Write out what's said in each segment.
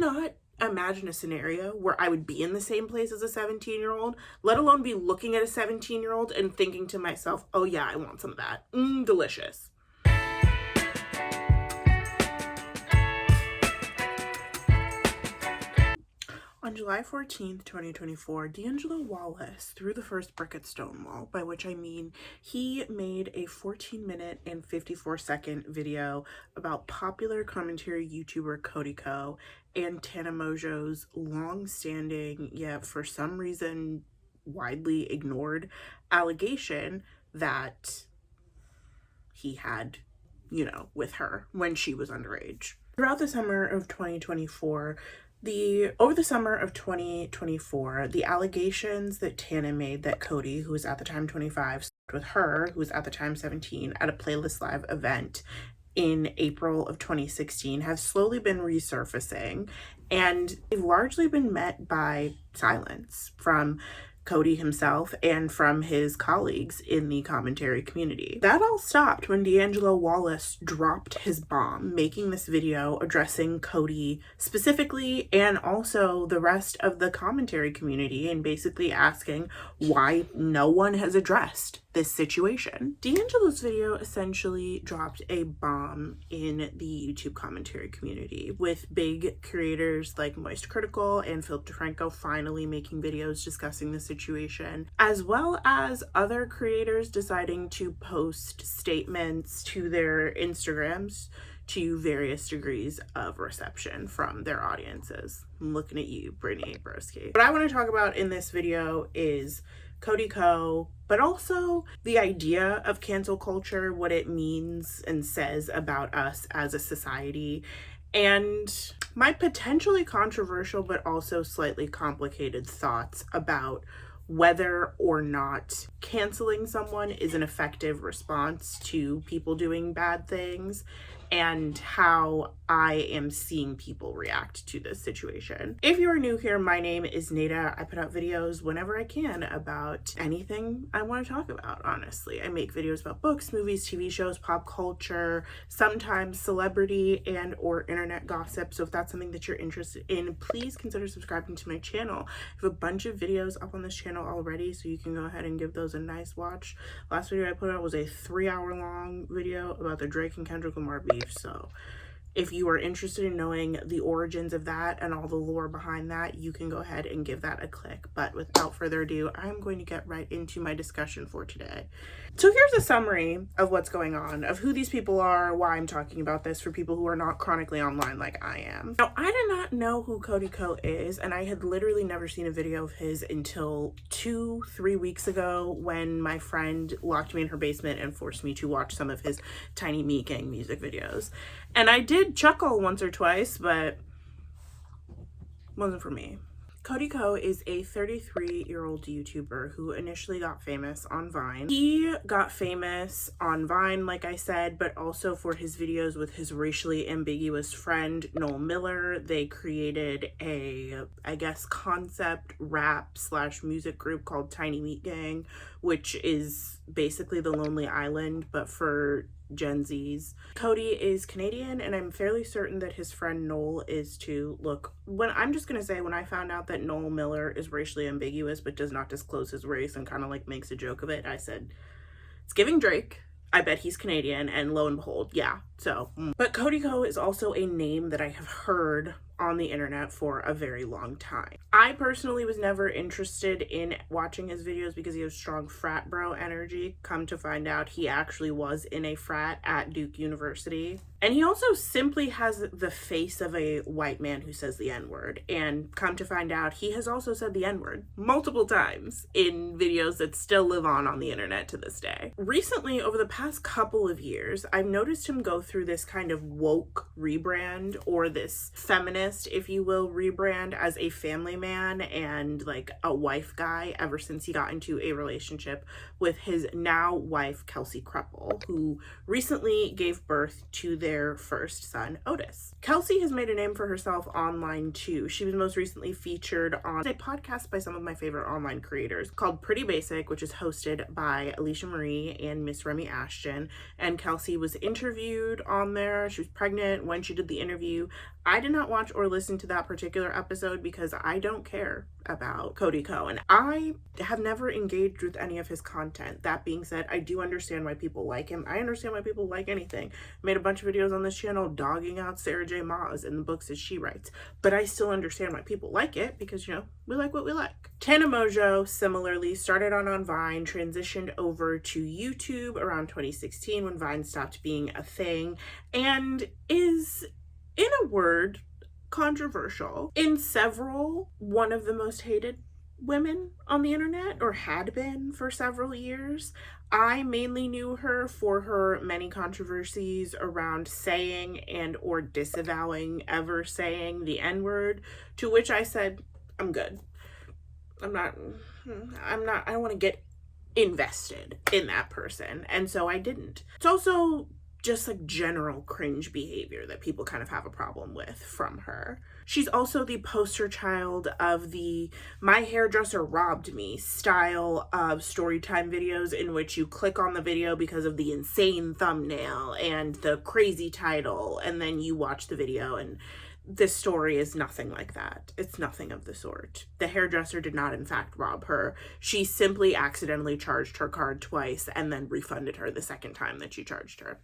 cannot imagine a scenario where I would be in the same place as a 17-year-old, let alone be looking at a 17-year-old and thinking to myself, oh yeah, I want some of that. Delicious. On July 14th, 2024, D'Angelo Wallace threw the first brick at Stonewall, by which I mean he made a 14-minute and 54-second video about popular commentary YouTuber Cody Ko and Tana Mongeau's long-standing, yet for some reason widely ignored, allegation that he had, with her when she was underage. Throughout the summer of 2024, over the summer of 2024, the allegations that Tana made that Cody, who was at the time 25, slept with her, who was at the time 17, at a Playlist Live event in April of 2016 have slowly been resurfacing, and they've largely been met by silence from Cody himself and from his colleagues in the commentary community. That all stopped when D'Angelo Wallace dropped his bomb, making this video addressing Cody specifically and also the rest of the commentary community, and basically asking why no one has addressed this situation. D'Angelo's video essentially dropped a bomb in the YouTube commentary community, with big creators like Moist Critical and Philip DeFranco finally making videos discussing the situation, as well as other creators deciding to post statements to their Instagrams to various degrees of reception from their audiences. I'm looking at you, Brittany Broski. What I want to talk about in this video is Cody Ko, but also the idea of cancel culture, what it means and says about us as a society, and my potentially controversial but also slightly complicated thoughts about whether or not canceling someone is an effective response to people doing bad things, and how I am seeing people react to this situation. If you are new here, my name is Nada. I put out videos whenever I can about anything I want to talk about, honestly. I make videos about books, movies, TV shows, pop culture, sometimes celebrity and or internet gossip. So if that's something that you're interested in, please consider subscribing to my channel. I have a bunch of videos up on this channel already, so you can go ahead and give those a nice watch. Last video I put out was a 3-hour long video about the Drake and Kendrick Lamar beef. So if you are interested in knowing the origins of that and all the lore behind that, you can go ahead and give that a click. But without further ado, I'm going to get right into my discussion for today. So here's a summary of what's going on, of who these people are, why I'm talking about this for people who are not chronically online like I am. Now, I did not know who Cody Ko is, and I had literally never seen a video of his until 2-3 weeks ago when my friend locked me in her basement and forced me to watch some of his Tiny Meat Gang music videos. And I did chuckle once or twice, but wasn't for me. Cody Ko is a 33-year-old YouTuber who initially got famous on Vine. He got famous on Vine, like I said, but also for his videos with his racially ambiguous friend, Noel Miller. They created a, I guess, concept rap / music group called Tiny Meat Gang, which is basically the Lonely Island, but for Gen Zs. Cody is Canadian, and I'm fairly certain that his friend Noel is too. Look, I'm just gonna say, when I found out that Noel Miller is racially ambiguous but does not disclose his race and kind of like makes a joke of it, I said, it's giving Drake. I bet he's Canadian, and lo and behold, yeah. So, but Cody Ko is also a name that I have heard on the internet for a very long time. I personally was never interested in watching his videos because he has strong frat bro energy. Come to find out, he actually was in a frat at Duke University. And he also simply has the face of a white man who says the N-word. And come to find out, he has also said the N-word multiple times in videos that still live on the internet to this day. Recently, over the past couple of years, I've noticed him go through this kind of woke rebrand, or this feminist, if you will, rebrand as a family man and like a wife guy ever since he got into a relationship with his now wife, Kelsey Kreppel, who recently gave birth to their first son, Otis. Kelsey has made a name for herself online too. She was most recently featured on a podcast by some of my favorite online creators called Pretty Basic, which is hosted by Alicia Marie and Miss Remy Ashton. And Kelsey was interviewed on there. She was pregnant when she did the interview. I did not watch or listen to that particular episode because I don't care about Cody Ko, and I have never engaged with any of his content. That being said, I do understand why people like him. I understand why people like anything. Made a bunch of videos on this channel dogging out Sarah J. Maas in the books that she writes, but I still understand why people like it because, you know, we like what we like. Tana Mongeau similarly started on Vine, transitioned over to YouTube around 2016 when Vine stopped being a thing, and is, in a word, controversial. In several, one of the most hated women on the internet, or had been for several years. I mainly knew her for her many controversies around saying and or disavowing ever saying the N-word, to which I said, I'm good. I don't want to get invested in that person. And so I didn't. It's also just like general cringe behavior that people kind of have a problem with from her. She's also the poster child of the "my hairdresser robbed me" style of storytime videos, in which you click on the video because of the insane thumbnail and the crazy title, and then you watch the video, and this story is nothing like that. It's nothing of the sort. The hairdresser did not in fact rob her. She simply accidentally charged her card twice and then refunded her the second time that she charged her.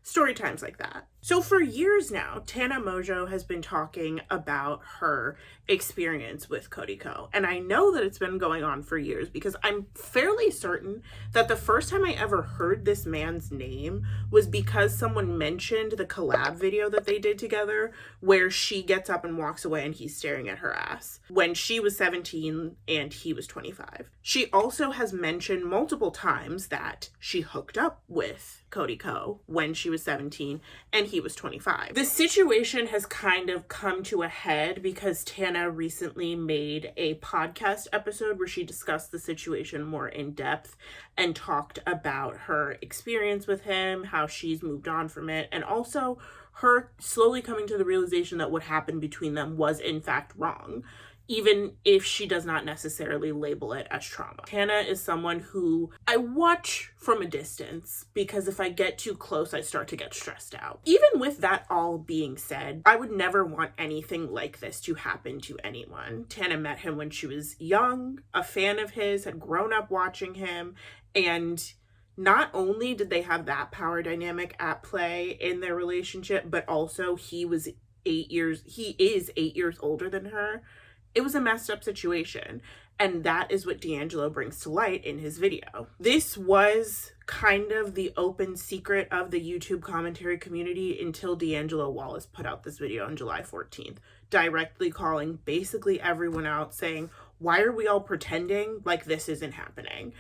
Story times like that. So for years now, Tana Mongeau has been talking about her experience with Cody Ko. And I know that it's been going on for years because I'm fairly certain that the first time I ever heard this man's name was because someone mentioned the collab video that they did together where she gets up and walks away and he's staring at her ass when she was 17 and he was 25. She also has mentioned multiple times that she hooked up with Cody Ko when she was 17 and he was 25. The situation has kind of come to a head because Tana recently made a podcast episode where she discussed the situation more in depth and talked about her experience with him, how she's moved on from it, and also her slowly coming to the realization that what happened between them was in fact wrong, even if she does not necessarily label it as trauma. Tana is someone who I watch from a distance because if I get too close, I start to get stressed out. Even with that all being said, I would never want anything like this to happen to anyone. Tana met him when she was young, a fan of his, had grown up watching him, and not only did they have that power dynamic at play in their relationship, but also he is 8 years older than her. It was a messed up situation, and that is what D'Angelo brings to light in his video. This was kind of the open secret of the YouTube commentary community until D'Angelo Wallace put out this video on July 14th, directly calling basically everyone out, saying, why are we all pretending like this isn't happening?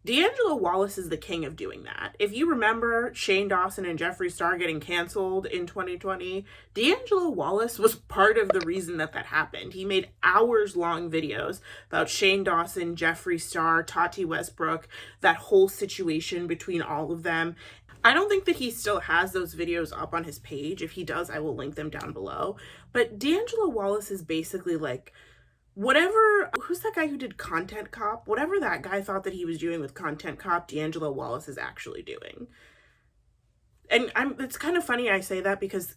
D'Angelo Wallace is the king of doing that. If you remember Shane Dawson and Jeffree Star getting canceled in 2020, D'Angelo Wallace was part of the reason that happened. He made hours-long videos about Shane Dawson, Jeffree Star, Tati Westbrook, that whole situation between all of them. I don't think that he still has those videos up on his page. If he does, I will link them down below. But D'Angelo Wallace is basically like, who's that guy who did Content Cop? Whatever that guy thought that he was doing with Content Cop, D'Angelo Wallace is actually doing. And it's kind of funny I say that because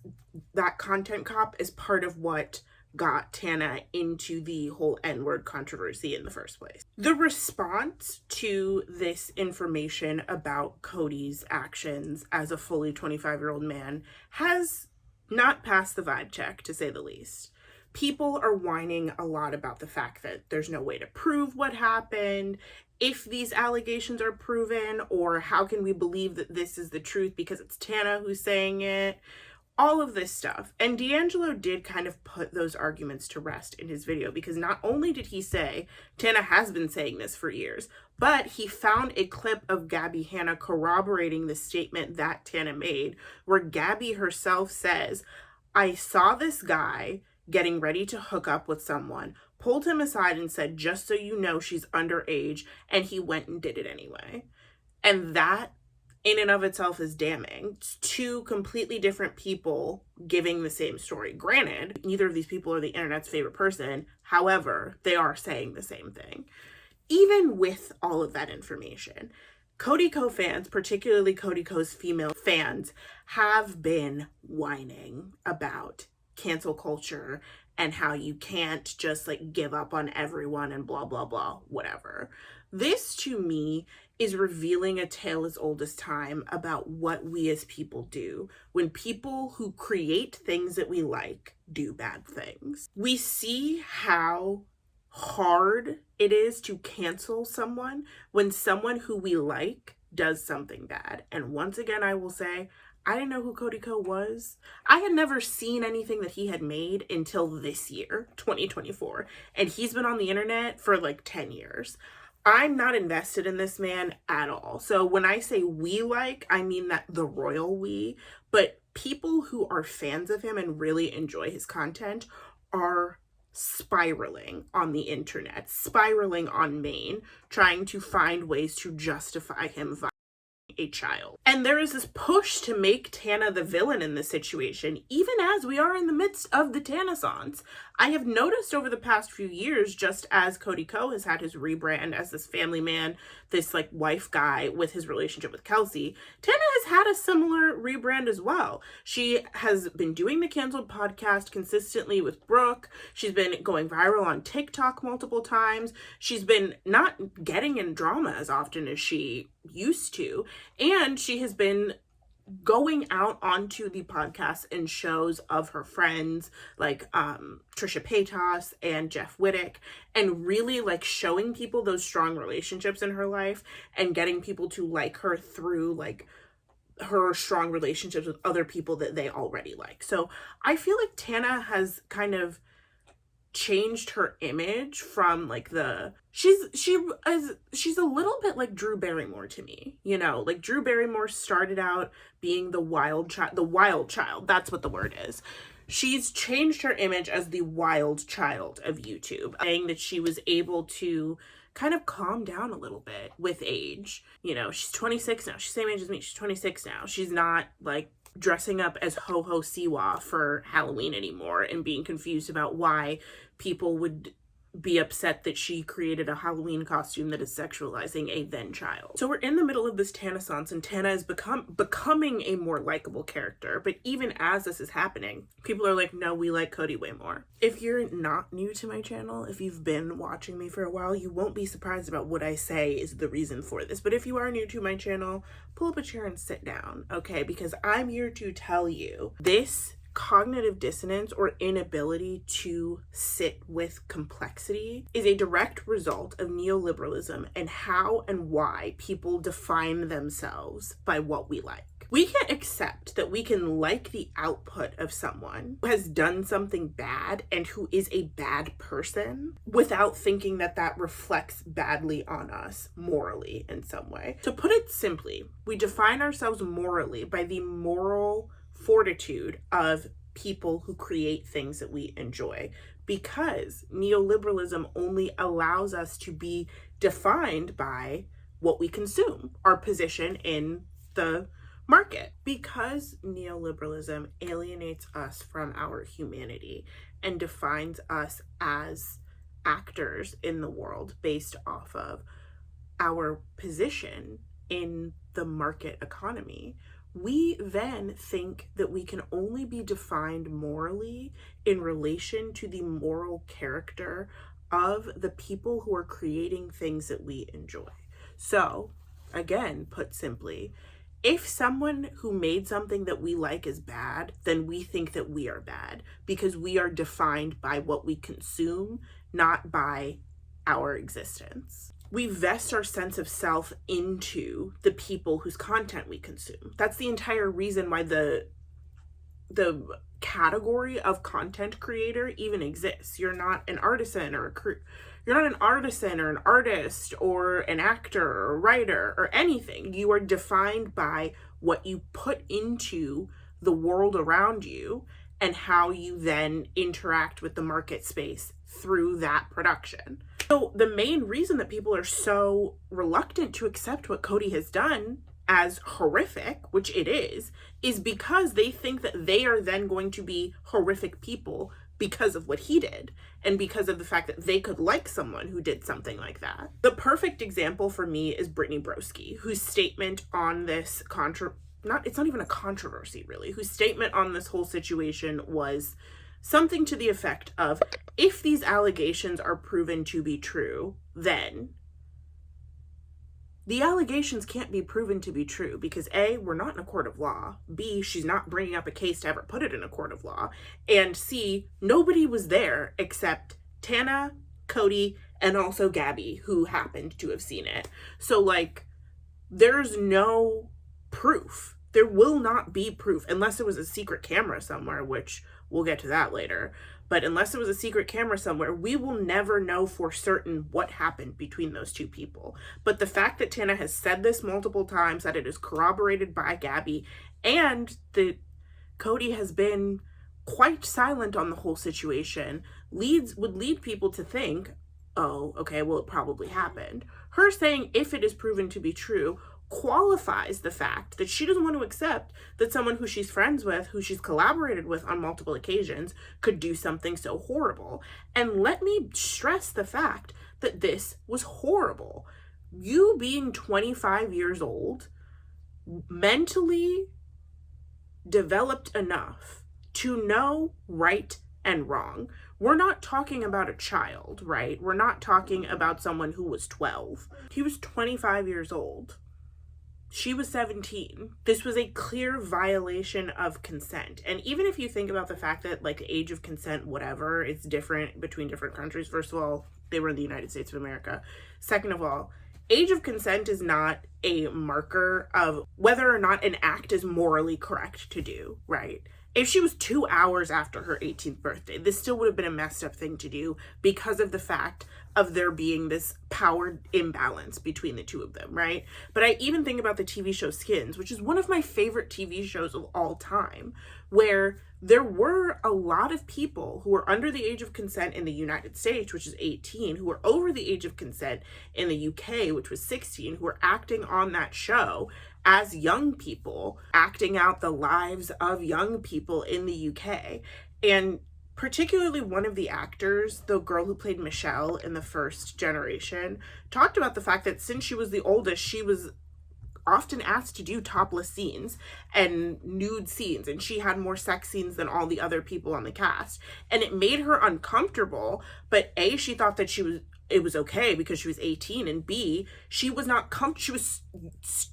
that Content Cop is part of what got Tana into the whole N-word controversy in the first place. The response to this information about Cody's actions as a fully 25-year-old man has not passed the vibe check, to say the least. People are whining a lot about the fact that there's no way to prove what happened, if these allegations are proven, or how can we believe that this is the truth because it's Tana who's saying it, all of this stuff. And D'Angelo did kind of put those arguments to rest in his video because not only did he say Tana has been saying this for years, but he found a clip of Gabby Hanna corroborating the statement that Tana made, where Gabby herself says, I saw this guy getting ready to hook up with someone, pulled him aside and said, just so you know, she's underage, and he went and did it anyway. And that in and of itself is damning. It's two completely different people giving the same story. Granted, neither of these people are the internet's favorite person. However, they are saying the same thing. Even with all of that information, Cody Ko fans, particularly Cody Ko's female fans, have been whining about cancel culture and how you can't just like give up on everyone and blah, blah, blah, whatever. This to me is revealing a tale as old as time about what we as people do when people who create things that we like do bad things. We see how hard it is to cancel someone when someone who we like does something bad. And once again, I will say, I didn't know who Cody Ko was. I had never seen anything that he had made until this year, 2024. And he's been on the internet for like 10 years. I'm not invested in this man at all. So when I say we like, I mean that the royal we. But people who are fans of him and really enjoy his content are spiraling on the internet, spiraling on Maine, trying to find ways to justify him violating a child. And there is this push to make Tana the villain in this situation, even as we are in the midst of the Tanaissance. I have noticed over the past few years, just as Cody Ko has had his rebrand as this family man, this like wife guy with his relationship with Kelsey, Tana has had a similar rebrand as well. She has been doing the Canceled podcast consistently with Brooke. She's been going viral on TikTok multiple times. She's been not getting in drama as often as she used to. And she has been going out onto the podcast and shows of her friends like Trisha Paytas and Jeff Wittick, and really like showing people those strong relationships in her life and getting people to like her through like her strong relationships with other people that they already like. So I feel like Tana has kind of changed her image from like she's a little bit like Drew Barrymore to me, you know, like Drew Barrymore started out being the wild child, that's what the word is. She's changed her image as the wild child of YouTube, saying that she was able to kind of calm down a little bit with age. You know, she's 26 now, she's the same age as me, she's 26 now. She's not like dressing up as Ho-Ho Siwa for Halloween anymore and being confused about why people would be upset that she created a Halloween costume that is sexualizing a then child. So we're in the middle of this Tanaissance, and Tana is becoming a more likable character. But even as this is happening, people are like, no, we like Cody way more. If you're not new to my channel, if you've been watching me for a while, you won't be surprised about what I say is the reason for this. But if you are new to my channel, pull up a chair and sit down, okay? Because I'm here to tell you this cognitive dissonance or inability to sit with complexity is a direct result of neoliberalism and how and why people define themselves by what we like. We can't accept that we can like the output of someone who has done something bad and who is a bad person without thinking that that reflects badly on us morally in some way. To put it simply, we define ourselves morally by the moral fortitude of people who create things that we enjoy, because neoliberalism only allows us to be defined by what we consume, our position in the market. Because neoliberalism alienates us from our humanity and defines us as actors in the world based off of our position in the market economy, we then think that we can only be defined morally in relation to the moral character of the people who are creating things that we enjoy. So, again, put simply, if someone who made something that we like is bad, then we think that we are bad because we are defined by what we consume, not by our existence. We vest our sense of self into the people whose content we consume. That's the entire reason why the category of content creator even exists. You're not an artisan or you're not an artisan or an artist or an actor or a writer or anything. You are defined by what you put into the world around you and how you then interact with the market space through that production. So the main reason that people are so reluctant to accept what Cody has done as horrific, which it is because they think that they are then going to be horrific people because of what he did and because of the fact that they could like someone who did something like that. The perfect example for me is Brittany Broski, whose statement on this it's not even a controversy really, whose statement on this whole situation was something to the effect of, if these allegations are proven to be true, then the allegations can't be proven to be true because A, we're not in a court of law, B, she's not bringing up a case to ever put it in a court of law, and C, nobody was there except Tana, Cody, and also Gabby, who happened to have seen it. So, like, there's no proof. There will not be proof unless it was a secret camera somewhere, which we'll get to that later. But unless it was a secret camera somewhere, we will never know for certain what happened between those two people. But the fact that Tana has said this multiple times, that it is corroborated by Gabby, and that Cody has been quite silent on the whole situation, would lead people to think, oh, okay, well, it probably happened. Her saying, if it is proven to be true, qualifies the fact that she doesn't want to accept that someone who she's friends with, who she's collaborated with on multiple occasions, could do something so horrible. And let me stress the fact that this was horrible. You being 25 years old, mentally developed enough to know right and wrong. We're not talking about a child, right? We're not talking about someone who was 12. He was 25 years old. She was 17. This was a clear violation of consent. And even if you think about the fact that, like, age of consent, whatever, it's different between different countries. First of all, they were in the United States of America. Second of all, age of consent is not a marker of whether or not an act is morally correct to do, right? If she was 2 hours after her 18th birthday, this still would have been a messed up thing to do because of the fact of there being this power imbalance between the two of them, right? But I even think about the TV show Skins, which is one of my favorite TV shows of all time, where there were a lot of people who were under the age of consent in the United States, which is 18, who were over the age of consent in the UK, which was 16, who were acting on that show as young people, acting out the lives of young people in the UK. And particularly one of the actors, the girl who played Michelle in the first generation, talked about the fact that since she was the oldest, she was often asked to do topless scenes and nude scenes, and she had more sex scenes than all the other people on the cast. And it made her uncomfortable, but A, she thought that it was okay because she was 18, and B, she was she was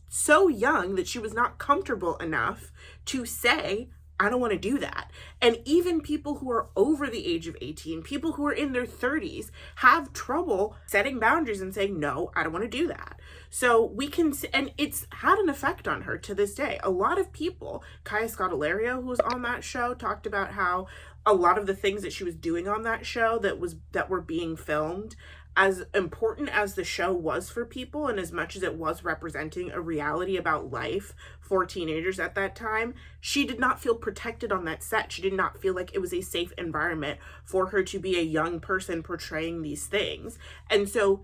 so young that she was not comfortable enough to say, I don't want to do that. And even people who are over the age of 18, people who are in their 30s, have trouble setting boundaries and saying, no, I don't want to do that. So we can, and it's had an effect on her to this day. A lot of people, Kaya Scodelario, who was on that show, talked about how a lot of the things that she was doing on that show that were being filmed, as important as the show was for people and as much as it was representing a reality about life for teenagers at that time, she did not feel protected on that set. She did not feel like it was a safe environment for her to be a young person portraying these things. And so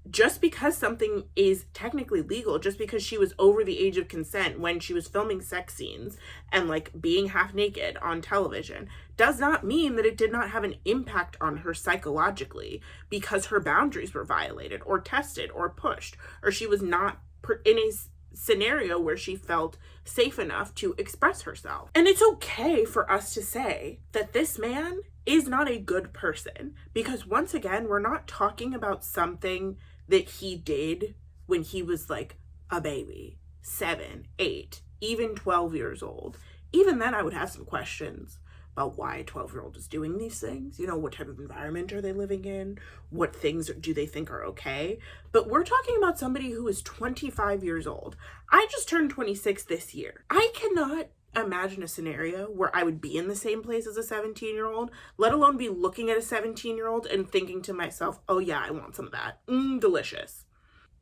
just because something is technically legal, just because she was over the age of consent when she was filming sex scenes and, like, being half naked on television, does not mean that it did not have an impact on her psychologically because her boundaries were violated or tested or pushed, or she was not in a scenario where she felt safe enough to express herself. And it's okay for us to say that this man is not a good person, because once again, we're not talking about something that he did when he was like a baby, 7, 8, even 12 years old. Even then, I would have some questions about why a 12-year-old is doing these things. You know, what type of environment are they living in? What things do they think are okay? But we're talking about somebody who is 25 years old. I just turned 26 this year. I cannot imagine a scenario where I would be in the same place as a 17-year-old, let alone be looking at a 17-year-old and thinking to myself, oh yeah, I want some of that. Delicious.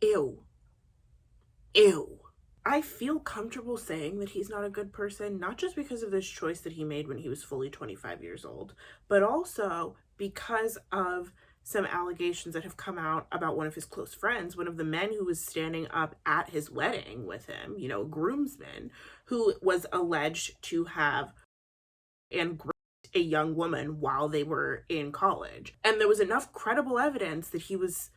Ew. Ew. I feel comfortable saying that he's not a good person, not just because of this choice that he made when he was fully 25 years old, but also because of some allegations that have come out about one of his close friends, one of the men who was standing up at his wedding with him, you know, a groomsman, who was alleged to have and raped a young woman while they were in college. And there was enough credible evidence that he was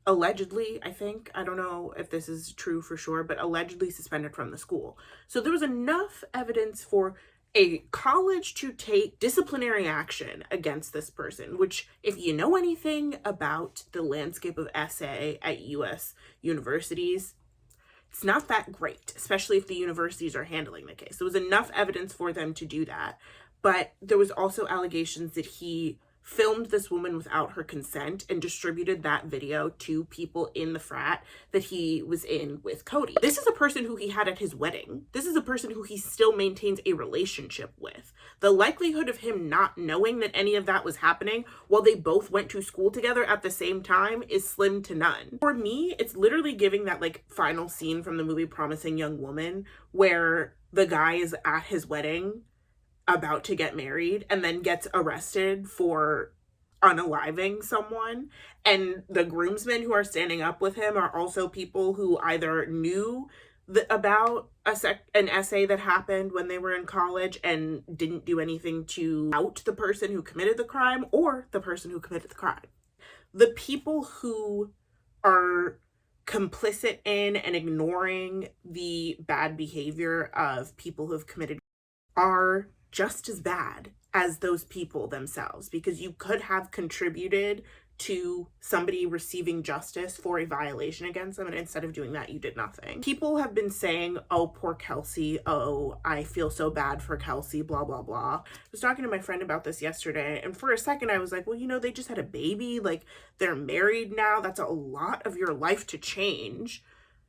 allegedly, I think, I don't know if this is true for sure, but allegedly suspended from the school. So there was enough evidence for a college to take disciplinary action against this person, which, if you know anything about the landscape of essay at US universities, it's not that great, especially if the universities are handling the case. There was enough evidence for them to do that, but there was also allegations that he filmed this woman without her consent and distributed that video to people in the frat that he was in with Cody. This is a person who he had at his wedding. This is a person who he still maintains a relationship with. The likelihood of him not knowing that any of that was happening while they both went to school together at the same time is slim to none. For me, it's literally giving that like final scene from the movie Promising Young Woman where the guy is at his wedding about to get married and then gets arrested for unaliving someone, and the groomsmen who are standing up with him are also people who either knew about an essay that happened when they were in college and didn't do anything to out the person who committed the crime or the person who committed the crime. The people who are complicit in and ignoring the bad behavior of people who have committed are just as bad as those people themselves, because you could have contributed to somebody receiving justice for a violation against them, and instead of doing that, you did nothing. People have been saying, oh, poor Kelsey, oh, I feel so bad for Kelsey, blah, blah, blah. I was talking to my friend about this yesterday, and for a second I was like, well, you know, they just had a baby, like, they're married now, that's a lot of your life to change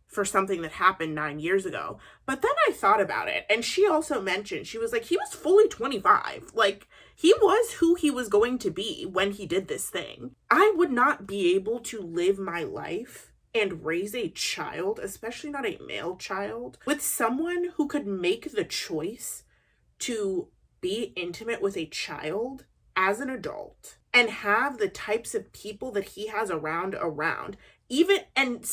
for something that happened 9 years ago. But then I thought about it, and she also mentioned, she was like, he was fully 25. Like, he was who he was going to be when he did this thing. I would not be able to live my life and raise a child, especially not a male child, with someone who could make the choice to be intimate with a child as an adult and have the types of people that he has around, even, and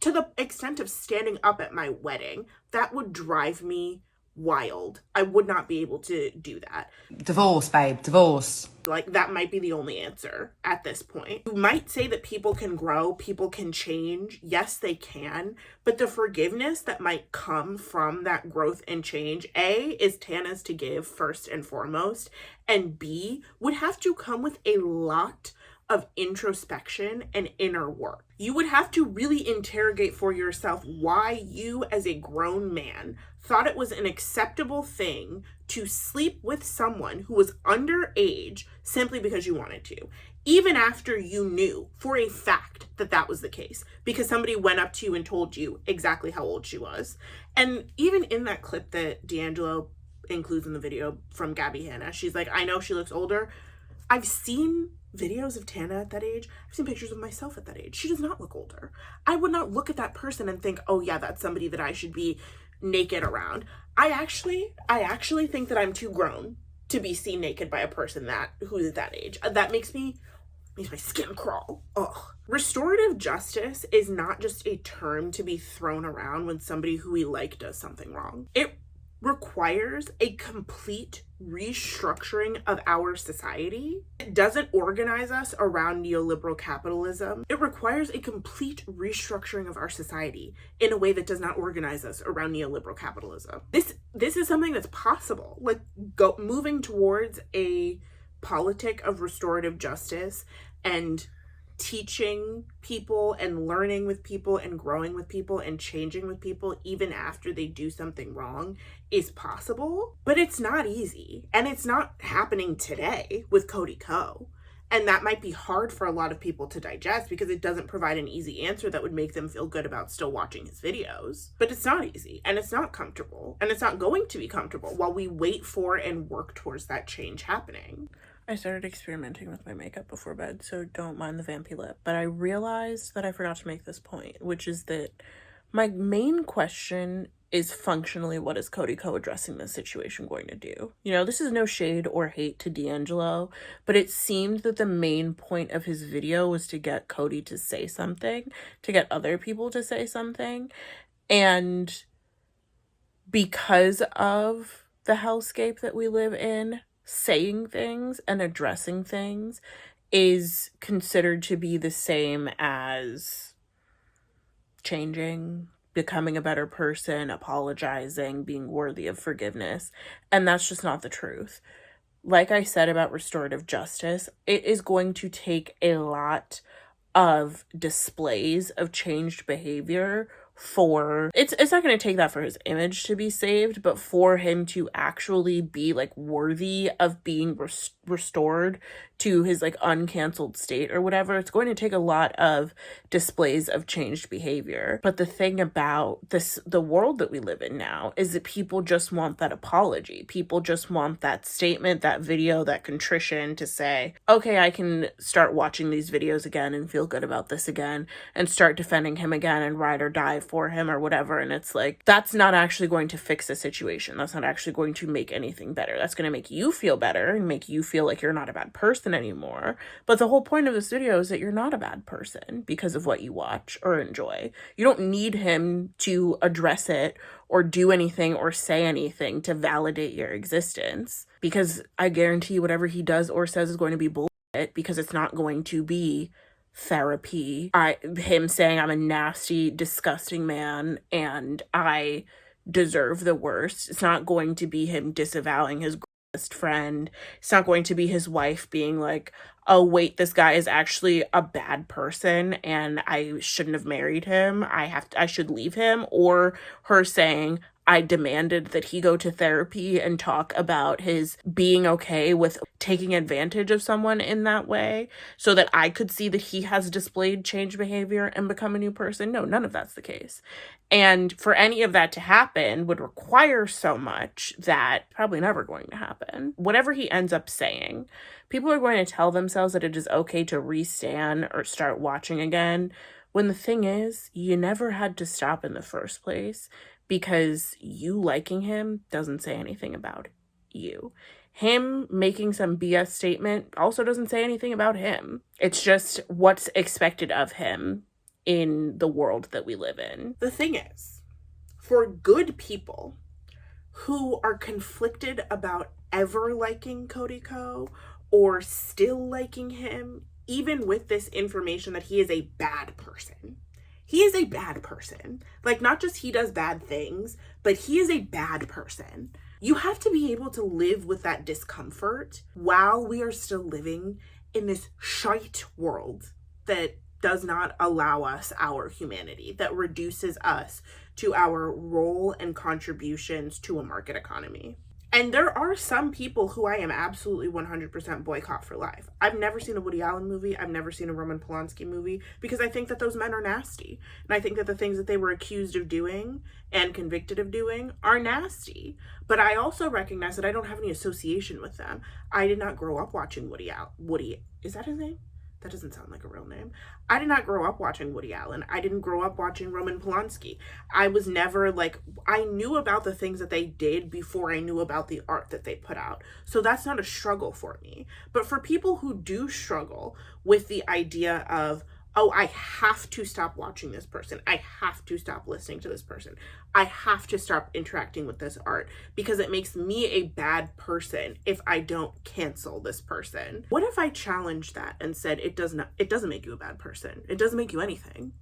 to the extent of standing up at my wedding. That would drive me wild. I would not be able to do that. Divorce, babe, divorce. Like, that might be the only answer at this point. You might say that people can grow, people can change. Yes, they can. But the forgiveness that might come from that growth and change, A, is Tana's to give first and foremost, and B, would have to come with a lot of introspection and inner work. You would have to really interrogate for yourself why you, as a grown man, thought it was an acceptable thing to sleep with someone who was underage simply because you wanted to, even after you knew for a fact that that was the case, because somebody went up to you and told you exactly how old she was. And even in that clip that D'Angelo includes in the video from Gabby Hanna, she's like, I know she looks older. I've seen videos of Tana at that age. I've seen pictures of myself at that age. She does not look older. I would not look at that person and think, oh yeah, that's somebody that I should be naked around. I actually think that I'm too grown to be seen naked by a person who's at that age. That makes my skin crawl. Ugh. Restorative justice is not just a term to be thrown around when somebody who we like does something wrong. It requires a complete restructuring of our society. It doesn't organize us around neoliberal capitalism. It requires a complete restructuring of our society in a way that does not organize us around neoliberal capitalism. This is something that's possible. Like, moving towards a politic of restorative justice and teaching people and learning with people and growing with people and changing with people even after they do something wrong is possible, but it's not easy, and it's not happening today with Cody Ko. And that might be hard for a lot of people to digest because it doesn't provide an easy answer that would make them feel good about still watching his videos. But it's not easy, and it's not comfortable, and it's not going to be comfortable while we wait for and work towards that change happening. I started experimenting with my makeup before bed, so don't mind the vampy lip. But I realized that I forgot to make this point, which is that my main question is functionally, what is Cody Ko addressing this situation going to do? You know, this is no shade or hate to D'Angelo, but it seemed that the main point of his video was to get Cody to say something, to get other people to say something. And because of the hellscape that we live in, saying things and addressing things is considered to be the same as changing becoming a better person, apologizing, being worthy of forgiveness. And that's just not the truth. Like I said about restorative justice, it is going to take a lot of displays of changed behavior for it's not going to take that for his image to be saved, but for him to actually be like worthy of being restored to his like uncanceled state or whatever. It's going to take a lot of displays of changed behavior. But the thing about the world that we live in now is that people just want that apology. People just want that statement, that video, that contrition to say, okay, I can start watching these videos again and feel good about this again and start defending him again and ride or die for him or whatever. And it's like, that's not actually going to fix the situation. That's not actually going to make anything better. That's going to make you feel better and make you feel like you're not a bad person anymore. But the whole point of this video is that you're not a bad person because of what you watch or enjoy. You don't need him to address it or do anything or say anything to validate your existence, because I guarantee whatever he does or says is going to be bullshit, because it's not going to be therapy. Him saying I'm a nasty, disgusting man and I deserve the worst. It's not going to be him disavowing his best friend. It's not going to be his wife being like, oh wait, this guy is actually a bad person and I shouldn't have married him. I should leave him. Or her saying, I demanded that he go to therapy and talk about his being okay with taking advantage of someone in that way so that I could see that he has displayed change behavior and become a new person. No, none of that's the case. And for any of that to happen would require so much that probably never going to happen. Whatever he ends up saying, people are going to tell themselves that it is okay to re-stan or start watching again, when the thing is, you never had to stop in the first place, because you liking him doesn't say anything about you. Him making some BS statement also doesn't say anything about him. It's just what's expected of him in the world that we live in. The thing is, for good people who are conflicted about ever liking Cody Ko or still liking him, even with this information that he is a bad person. He is a bad person. Like, not just he does bad things, but he is a bad person. You have to be able to live with that discomfort while we are still living in this shite world that does not allow us our humanity, that reduces us to our role and contributions to a market economy. And there are some people who I am absolutely 100% boycott for life. I've never seen a Woody Allen movie. I've never seen a Roman Polanski movie, because I think that those men are nasty. And I think that the things that they were accused of doing and convicted of doing are nasty. But I also recognize that I don't have any association with them. I did not grow up watching Woody, is that his name? That doesn't sound like a real name. I did not grow up watching Woody Allen. I didn't grow up watching Roman Polanski. I was never like, I knew about the things that they did before I knew about the art that they put out. So that's not a struggle for me. But for people who do struggle with the idea of, oh, I have to stop watching this person. I have to stop listening to this person. I have to stop interacting with this art because it makes me a bad person if I don't cancel this person. What if I challenged that and said it doesn't make you a bad person. It doesn't make you anything.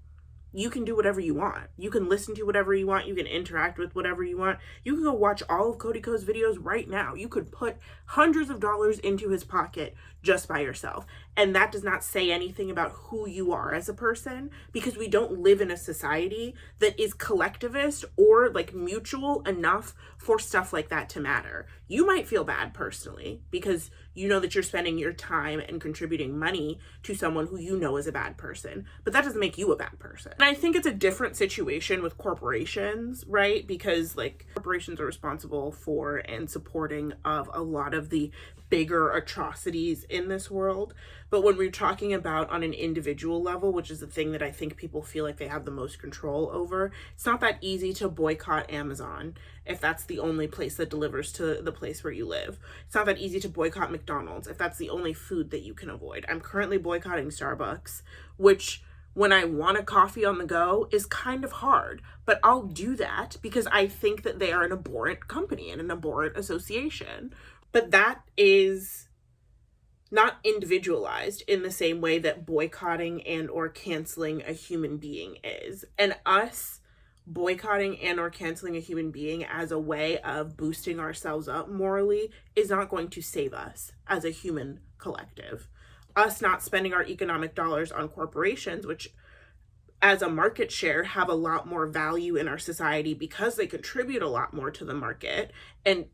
You can do whatever you want. You can listen to whatever you want. You can interact with whatever you want. You can go watch all of Cody Ko's videos right now. You could put hundreds of dollars into his pocket just by yourself. And that does not say anything about who you are as a person, because we don't live in a society that is collectivist or like mutual enough for stuff like that to matter. You might feel bad personally because you know that you're spending your time and contributing money to someone who you know is a bad person, but that doesn't make you a bad person. And I think it's a different situation with corporations, right? Because like corporations are responsible for and supporting of a lot of the bigger atrocities in this world. But when we're talking about on an individual level, which is the thing that I think people feel like they have the most control over, it's not that easy to boycott Amazon if that's the only place that delivers to the place where you live. It's not that easy to boycott McDonald's if that's the only food that you can avoid. I'm currently boycotting Starbucks, which when I want a coffee on the go is kind of hard, but I'll do that because I think that they are an abhorrent company and an abhorrent association. But that is not individualized in the same way that boycotting and or canceling a human being is. And us boycotting and or canceling a human being as a way of boosting ourselves up morally is not going to save us as a human collective. Us not spending our economic dollars on corporations, which as a market share have a lot more value in our society because they contribute a lot more to the market. And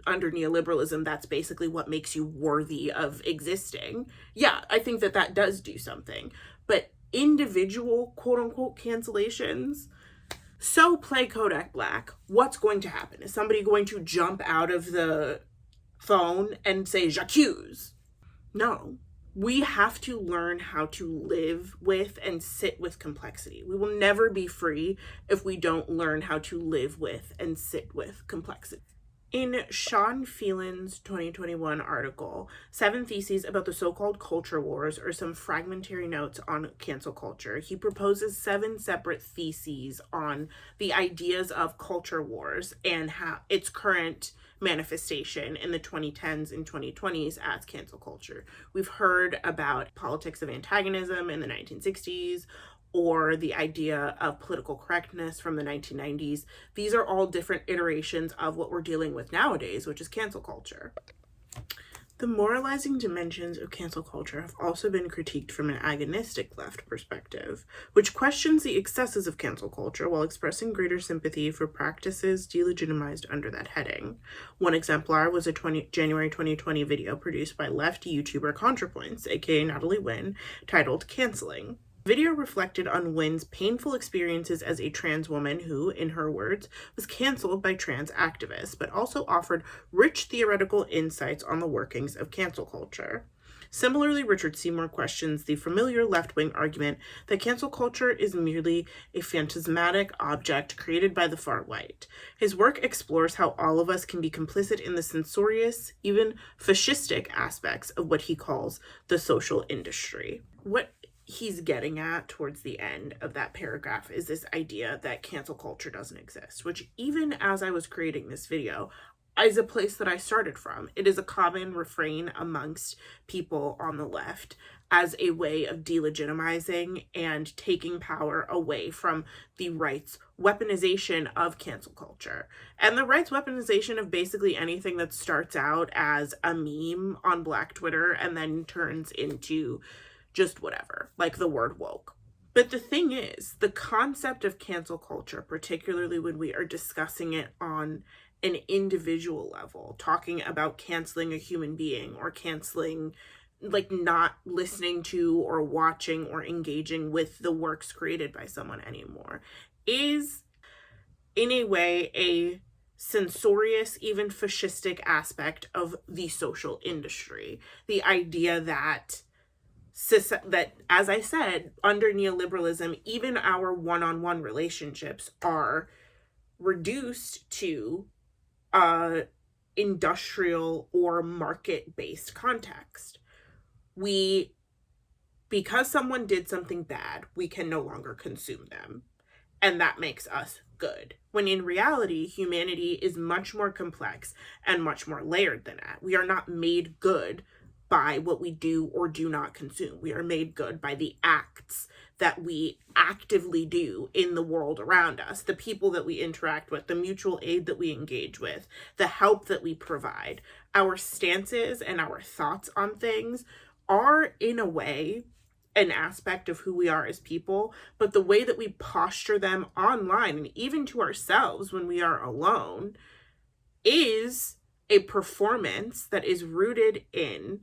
under neoliberalism, that's basically what makes you worthy of existing. Yeah, I think that that does do something. But individual quote unquote cancellations, so play Kodak Black, what's going to happen? Is somebody going to jump out of the phone and say, j'accuse? No. We have to learn how to live with and sit with complexity. We will never be free if we don't learn how to live with and sit with complexity. In Sean Phelan's 2021 article, 7 Theses about the so-called culture wars, or some fragmentary notes on cancel culture, he proposes 7 separate theses on the ideas of culture wars and how its current manifestation in the 2010s and 2020s as cancel culture. We've heard about politics of antagonism in the 1960s, or the idea of political correctness from the 1990s. These are all different iterations of what we're dealing with nowadays, which is cancel culture. The moralizing dimensions of cancel culture have also been critiqued from an agonistic left perspective, which questions the excesses of cancel culture while expressing greater sympathy for practices delegitimized under that heading. One exemplar was a January 2020 video produced by left YouTuber ContraPoints, aka Natalie Wynn, titled Canceling. Video reflected on Wynn's painful experiences as a trans woman who, in her words, was canceled by trans activists, but also offered rich theoretical insights on the workings of cancel culture. Similarly, Richard Seymour questions the familiar left-wing argument that cancel culture is merely a phantasmatic object created by the far right. His work explores how all of us can be complicit in the censorious, even fascistic aspects of what he calls the social industry. What he's getting at towards the end of that paragraph is this idea that cancel culture doesn't exist, which even as I was creating this video, is a place that I started from. It is a common refrain amongst people on the left as a way of delegitimizing and taking power away from the right's weaponization of cancel culture. And the right's weaponization of basically anything that starts out as a meme on Black Twitter and then turns into just whatever, like the word woke. But the thing is, the concept of cancel culture, particularly when we are discussing it on an individual level, talking about canceling a human being or canceling, like not listening to or watching or engaging with the works created by someone anymore, is in a way a censorious, even fascistic aspect of the social industry. The idea that as I said, under neoliberalism, even our one-on-one relationships are reduced to industrial or market-based context. Because someone did something bad, we can no longer consume them. And that makes us good. When in reality, humanity is much more complex and much more layered than that. We are not made good by what we do or do not consume. We are made good by the acts that we actively do in the world around us, the people that we interact with, the mutual aid that we engage with, the help that we provide. Our stances and our thoughts on things are, in a way, an aspect of who we are as people, but the way that we posture them online and even to ourselves when we are alone is a performance that is rooted in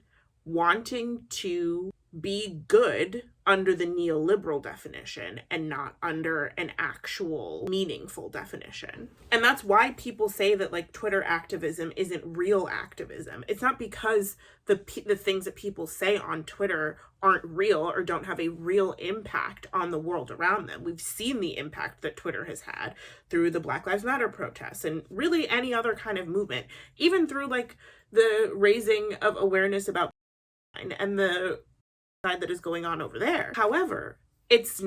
wanting to be good under the neoliberal definition and not under an actual meaningful definition. And that's why people say that like Twitter activism isn't real activism. It's not because the things that people say on Twitter aren't real or don't have a real impact on the world around them. We've seen the impact that Twitter has had through the Black Lives Matter protests and really any other kind of movement, even through like the raising of awareness about and the side that is going on over there. However, it's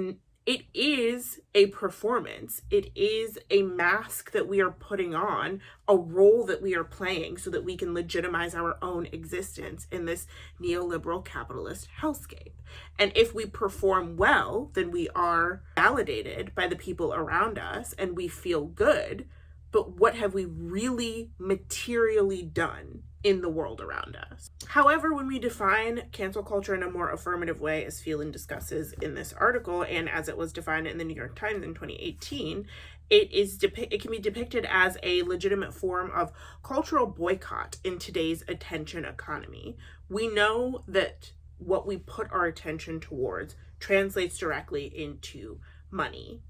It is a performance. It is a mask that we are putting on, a role that we are playing so that we can legitimize our own existence in this neoliberal capitalist hellscape. And if we perform well, then we are validated by the people around us and we feel good. But what have we really materially done in the world around us? However, when we define cancel culture in a more affirmative way, as Phelan discusses in this article, and as it was defined in the New York Times in 2018, it can be depicted as a legitimate form of cultural boycott in today's attention economy. We know that what we put our attention towards translates directly into money.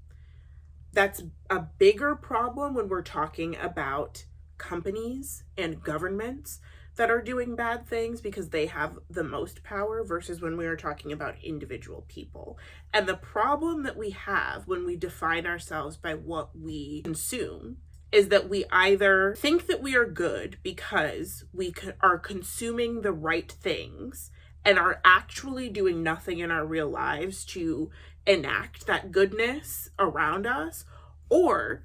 That's a bigger problem when we're talking about companies and governments that are doing bad things because they have the most power versus when we are talking about individual people. And the problem that we have when we define ourselves by what we consume is that we either think that we are good because we are consuming the right things and are actually doing nothing in our real lives to enact that goodness around us, or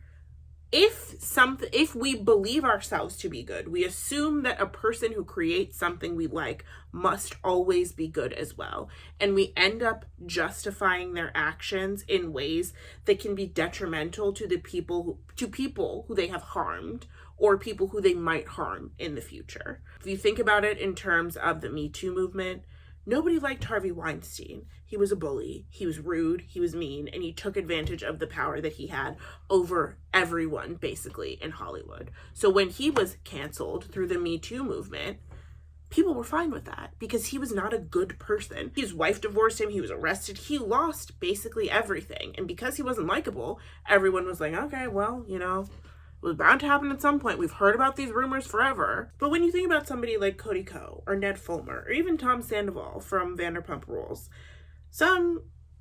if we believe ourselves to be good, we assume that a person who creates something we like must always be good as well, and we end up justifying their actions in ways that can be detrimental to people who they have harmed or people who they might harm in the future. If you think about it in terms of the Me Too movement, nobody liked Harvey Weinstein. He was a bully, he was rude, he was mean, and he took advantage of the power that he had over everyone, basically, in Hollywood. So when he was canceled through the Me Too movement, people were fine with that because he was not a good person. His wife divorced him, he was arrested, he lost basically everything. And because he wasn't likable, everyone was like, okay, well, it was bound to happen at some point. We've heard about these rumors forever. But when you think about somebody like Cody Ko or Ned Fulmer or even Tom Sandoval from Vanderpump Rules,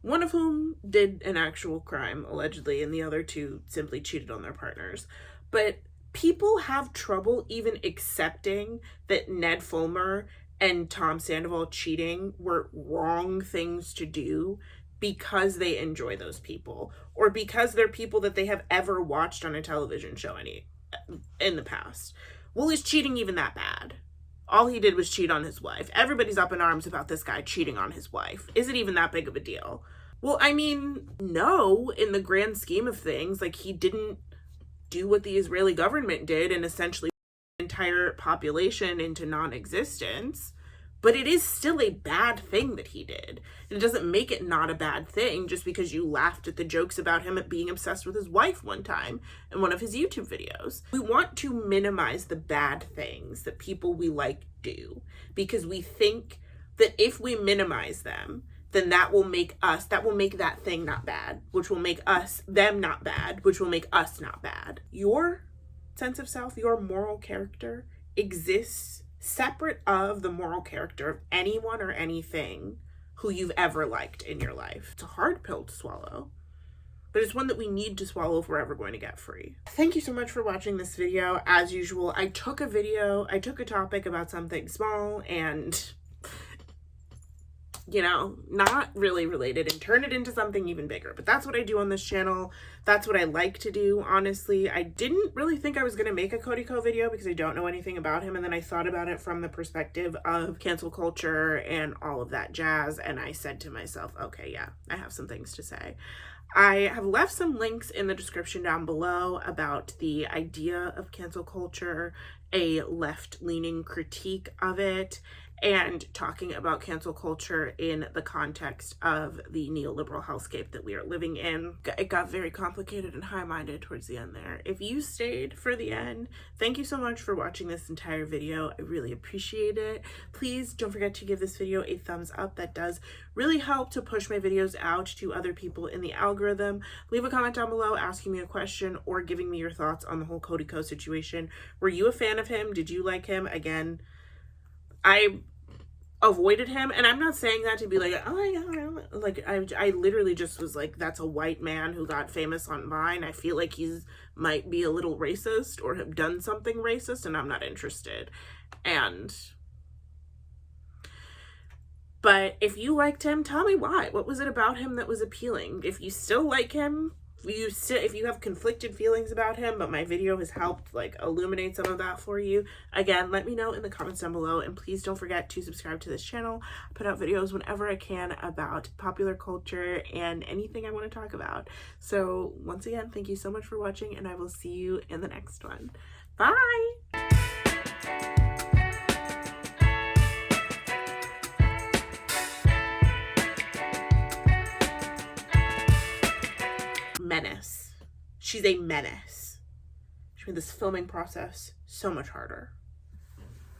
one of whom did an actual crime allegedly and the other two simply cheated on their partners. But people have trouble even accepting that Ned Fulmer and Tom Sandoval cheating were wrong things to do because they enjoy those people or because they're people that they have ever watched on a television show in the past. Well, is cheating even that bad? All he did was cheat on his wife. Everybody's up in arms about this guy cheating on his wife. Is it even that big of a deal? Well, I mean, no, in the grand scheme of things, like he didn't do what the Israeli government did and essentially the entire population into non-existence. But it is still a bad thing that he did. It doesn't make it not a bad thing just because you laughed at the jokes about him being obsessed with his wife one time in one of his YouTube videos. We want to minimize the bad things that people we like do because we think that if we minimize them, then that will make that thing not bad, which will make them not bad, which will make us not bad. Your sense of self, your moral character exists separate of the moral character of anyone or anything who you've ever liked in your life. It's a hard pill to swallow, but it's one that we need to swallow if we're ever going to get free. Thank you so much for watching this video. As usual, I took a topic about something small and not really related and turn it into something even bigger. But that's what I do on this channel. That's what I like to do, honestly. I didn't really think I was going to make a Cody Ko video because I don't know anything about him. And then I thought about it from the perspective of cancel culture and all of that jazz. And I said to myself, okay, yeah, I have some things to say. I have left some links in the description down below about the idea of cancel culture, a left-leaning critique of it, and talking about cancel culture in the context of the neoliberal hellscape that we are living in. It got very complicated and high-minded towards the end there. If you stayed for the end, thank you so much for watching this entire video. I really appreciate it. Please don't forget to give this video a thumbs up. That does really help to push my videos out to other people in the algorithm. Leave a comment down below asking me a question or giving me your thoughts on the whole Cody Ko situation. Were you a fan of him? Did you like him? Again, I avoided him, and I'm not saying that to be like, oh my god, like I literally just was like, that's a white man who got famous on Vine. I feel like he's might be a little racist or have done something racist, and I'm not interested. And But if you liked him, tell me why. What was it about him that was appealing? If you still like him, if you have conflicted feelings about him, but my video has helped like illuminate some of that for you, again, let me know in the comments down below. And please don't forget to subscribe to this channel. I put out videos whenever I can about popular culture and anything I want to talk about. So once again, thank you so much for watching, and I will see you in the next one. Bye! Menace. She's a menace. She made this filming process so much harder.